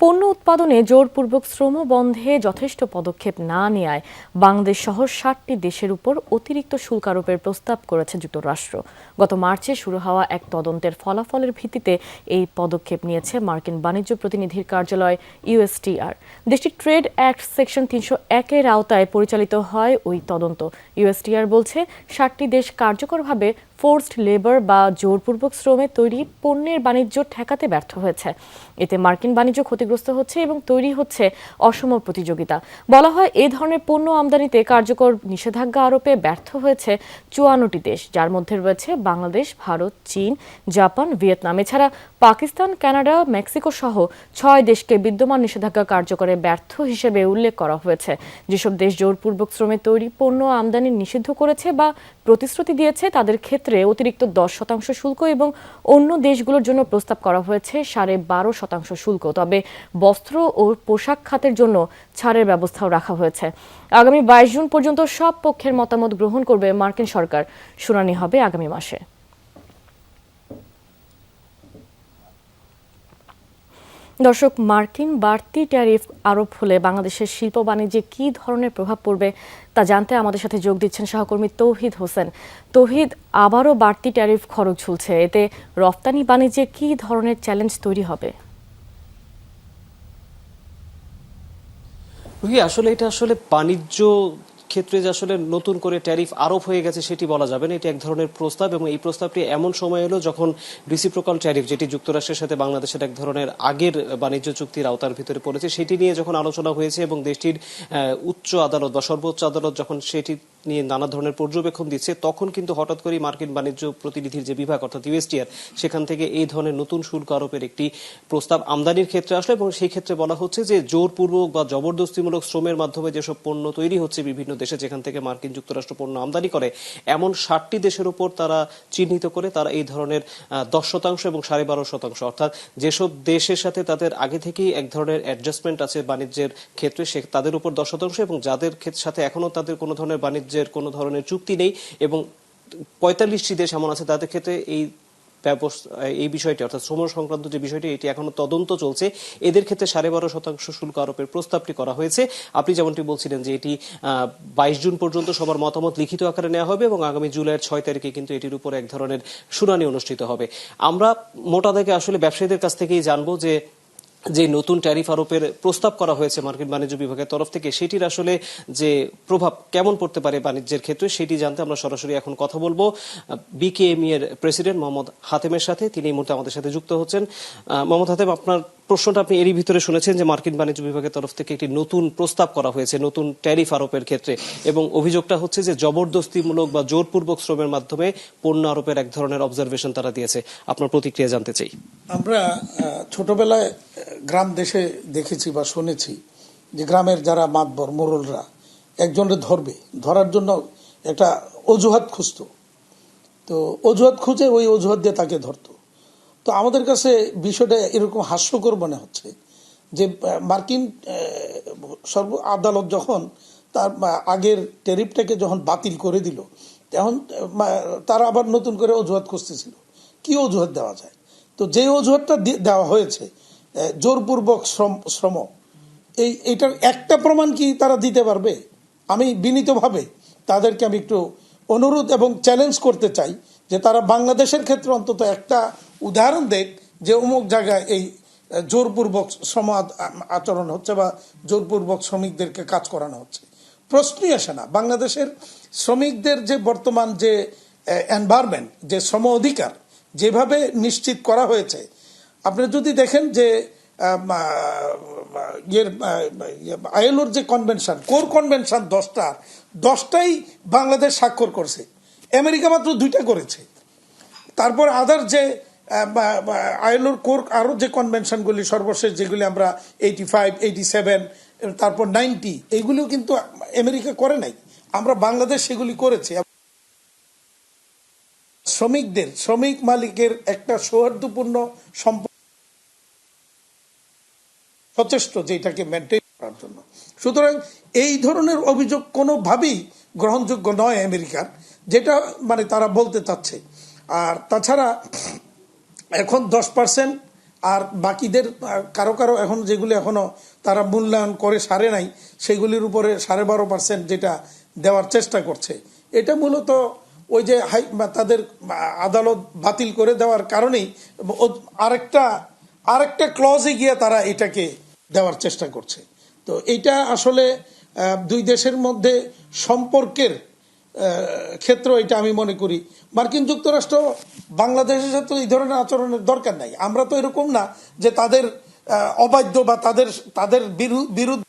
পণ্য উৎপাদনে জোরপূর্বক শ্রম বন্ধে যথেষ্ট পদক্ষেপ না নেওয়ায় বাংলাদেশ সহ ৬০টি দেশের উপর অতিরিক্ত শুল্ক আরোপের প্রস্তাব করেছে যুক্তরাষ্ট্র। গত মার্চে শুরু হওয়া এক তদন্তের ফলাফলের ভিত্তিতে এই পদক্ষেপ নিয়েছে মার্কিন বাণিজ্য প্রতিনিধির কার্যালয় ইউএসটিআর। দেশটির ট্রেড অ্যাক্ট সেকশন ৩০১-এর আওতায় পরিচালিত হয় ওই তদন্ত। ইউএসটিআর বলছে ৬০টি দেশ কার্যকরভাবে ফোর্সড লেবার বা জোরপূর্বক শ্রমে তৈরি পণ্যের বাণিজ্য ঠেকাতে ব্যর্থ হয়েছে। এতে মার্কিন বাণিজ্য ক্ষতিগ্রস্ত হচ্ছে এবং তৈরি হচ্ছে অসম প্রতিযোগিতা। বলা হয়, এই ধরনের পণ্য আমদানিতে কার্যকর নিষেধাজ্ঞা আরোপে ব্যর্থ হয়েছে ৫৪টি দেশ, যার মধ্যে রয়েছে বাংলাদেশ, ভারত, চীন, জাপান, ভিয়েতনাম। এছাড়া পাকিস্তান, কানাডা, মেক্সিকো সহ ৬ দেশকে বিদ্যমান নিষেধাজ্ঞা কার্যকরে ব্যর্থ হিসেবে উল্লেখ করা হয়েছে। যেসব দেশ জোরপূর্বক শ্রমে তৈরি পণ্য আমদানি নিষিদ্ধ করেছে বা প্রতিশ্রুতি দিয়েছে, তাদের ক্ষেত্রে অতিরিক্ত ১০% শুল্ক এবং অন্য দেশগুলোর জন্য প্রস্তাব করা হয়েছে ১২.৫% শুল্ক। তবে বস্ত্র ও পোশাক খাতের জন্য ছাড়ের ব্যবস্থাও রাখা হয়েছে। আগামী ২২ জুন পর্যন্ত সব পক্ষের মতামত গ্রহণ করবে মার্কিন সরকার। শুনানি হবে আগামী মাসে। দর্শক, মার্কিন বাড়তি ট্যারিফ আরোপ হলে বাংলাদেশের শিল্প বাণিজ্যে কী ধরনের প্রভাব পড়বে তা জানতে আমাদের সাথে যোগ দিচ্ছেন সহকর্মী তৌহিদ হোসেন। তৌহিদ, আবারও বাড়তি ট্যারিফ খরচ ঝুলছে, এতে রফতানি বাণিজ্যে কী ধরনের চ্যালেঞ্জ তৈরি হবে? আসলে এটা বাণিজ্য ক্ষেত্রে যে আসলে নতুন করে ট্যারিফ আরোপ হয়ে গেছে সেটি বলা যাবে না। এটি এক ধরনের প্রস্তাব এবং এই প্রস্তাবটি এমন সময় এলো যখন রিসিপ্রোকাল ট্যারিফ, যেটি যুক্তরাষ্ট্রের সাথে বাংলাদেশের এক ধরনের আগের বাণিজ্য চুক্তির আওতার ভিতরে পড়েছে, সেটি নিয়ে যখন আলোচনা হয়েছে এবং দেশটির উচ্চ আদালত বা সর্বোচ্চ আদালত যখন সেটি নিয়ে নানা ধরনের পর্যবেক্ষণ দিচ্ছে, তখন কিন্তু হঠাৎ করেই মার্কিন বাণিজ্য প্রতিনিধির যে বিভাগ অর্থাৎ ইউএসটিআর, সেখান থেকে এই ধরনের নতুন শুল্ক আরোপের একটি প্রস্তাব আমদানির ক্ষেত্রে আসলো এবং সেই ক্ষেত্রে বলা হচ্ছে যে জোরপূর্বক বা জবরদস্তিমূলক শ্রমের মাধ্যমে যেসব পণ্য তৈরি হচ্ছে বিভিন্ন দেশে, যেখান থেকে মার্কিন যুক্তরাষ্ট্র পণ্য আমদানি করে, এমন ৬০টি দেশের উপর তারা চিহ্নিত করে তারা এই ধরনের ১০% এবং ১২.৫%, অর্থাৎ যেসব দেশের সাথে তাদের আগে থেকেই এক ধরনের অ্যাডজাস্টমেন্ট আছে বাণিজ্যের ক্ষেত্রে, তাদের উপর ১০% এবং যাদের সাথে এখনো তাদের কোনো ধরনের বাণিজ্যের কোনো ধরনের চুক্তি নেই এবং ৪৫টি দেশ এমন আছে তাদের ক্ষেত্রে এই বিষয়টি অর্থাৎ শ্রম সংক্রান্ত যে বিষয়টি, এটি এখনো তদন্ত চলছে। এদের ক্ষেত্রে ১২.৫% শুল্ক আরোপের প্রস্তাবটি করা হয়েছে। আপনি যেমনটি বলছিলেন যে এটি ২২ জুন পর্যন্ত সবার মতামত লিখিত আকারে নেওয়া হবে এবং আগামী জুলাইয়ের ৬ তারিখে কিন্তু এটির উপর এক ধরনের শুনানি অনুষ্ঠিত হবে। আমরা মোটা দাগে আসলে ব্যবসায়ীদের কাছ থেকেই জানবো যে নতুন ট্যারিফ আরোপের প্রস্তাব করা হয়েছে মার্কিন বাণিজ্য বিভাগের তরফ থেকে, সেটির আসলে যে প্রভাব কেমন পড়তে পারে বাণিজ্যের ক্ষেত্রে, সেটি জানতে আমরা সরাসরি এখন কথা বলবো বিকেএমই এর প্রেসিডেন্ট মোহাম্মদ হাতেমের সাথে। তিনি এই মুহূর্তে আমাদের সাথে যুক্ত হচ্ছেন। মোহাম্মদ হাতেম, আপনার প্রশ্নটা আপনি এরই ভিতরে শুনেছেন যে মার্কিন বাণিজ্য বিভাগের তরফ থেকে একটি নতুন প্রস্তাব করা হয়েছে নতুন ট্যারিফ আরোপের ক্ষেত্রে এবং অভিযোগটা হচ্ছে যে জবরদস্তিমূলক বা জোরপূর্বক শ্রমের মাধ্যমে পণ্য আরোপের এক ধরনের অবজারভেশন তারা দিয়েছে। আপনার প্রতিক্রিয়া জানতে চাই। আমরা ছোটবেলায় গ্রাম দেশে দেখেছি বা শুনেছি যে গ্রামের যারা মাতবর মোড়লরা একজনের ধরার জন্য একটা অজুহাত খুঁজতো, তো অজুহাত খুঁজে ওই অজুহাত দিয়ে তাকে ধরতো। তো আমাদের কাছে বিষয়টা এরকম হাস্যকর মনে হচ্ছে যে মার্কিন সর্ব আদালত যখন তার আগের ট্যারিফটাকে যখন বাতিল করে দিল, তখন তারা আবার নতুন করে অজুহাত খুঁজতেছিল কি অজুহাত দেওয়া যায়। তো যে অজুহাতটা দেওয়া হয়েছে জোরপূর্বক শ্রম, এইটার একটা প্রমাণ কি তারা দিতে পারবে? আমি বিনীতভাবে তাদেরকে আমি একটু অনুরোধ এবং চ্যালেঞ্জ করতে চাই যে তারা বাংলাদেশের ক্ষেত্রে অন্তত একটা উদাহরণ দেখ যে অমুক জায়গায় এই জোরপূর্বক শ্রম আচরণ হচ্ছে বা জোরপূর্বক শ্রমিকদেরকে কাজ করানো হচ্ছে। প্রশ্নই আসে না। বাংলাদেশের শ্রমিকদের যে বর্তমান যে এনভায়রনমেন্ট, যে শ্রম অধিকার যেভাবে নিশ্চিত করা হয়েছে, আপনি যদি দেখেন যে আইএলওর যে কনভেনশন, কোর কনভেনশন 10টাই বাংলাদেশ স্বাক্ষর করছে, আমেরিকা মাত্র 2টা করেছে। তারপর আদার যে আইএলওর কোর আরো যে কনভেনশনগুলি সর্বশেষ যেগুলি আমরা 85, 87, তারপর 90, এইগুলিও কিন্তু আমেরিকা করে নাই, আমরা বাংলাদেশ সেগুলি করেছি। শ্রমিক মালিকের একটা সৌহার্দ্যপূর্ণ সম্পর্ক যথেষ্ট যেটাকে মেনটেন করার জন্য। সুতরাং এই ধরনের অভিযোগ কোনোভাবেই গ্রহণযোগ্য নয় আমেরিকার, যেটা তারা বলতে চাচ্ছে। আর তাছাড়া এখন 10% আর বাকিদের কারো কারো এখন যেগুলি এখনো তারা মূল্যায়ন করে সারে নাই, সেগুলির উপরে 12.5% যেটা দেওয়ার চেষ্টা করছে। এটা মূলত ওই যে তাদের আদালত বাতিল করে দেওয়ার কারণেই আরেকটা ক্লজে গিয়ে তারা এটাকে দেওয়ার চেষ্টা করছে। তো এইটা আসলে দুই দেশের মধ্যে সম্পর্কের ক্ষেত্র, এটা আমি মনে করি মার্কিন যুক্তরাষ্ট্র বাংলাদেশের সাথে এই ধরনের আচরণের দরকার নাই। আমরা তো এরকম না যে তাদের অবাধ্য বা তাদের বিরুদ্ধে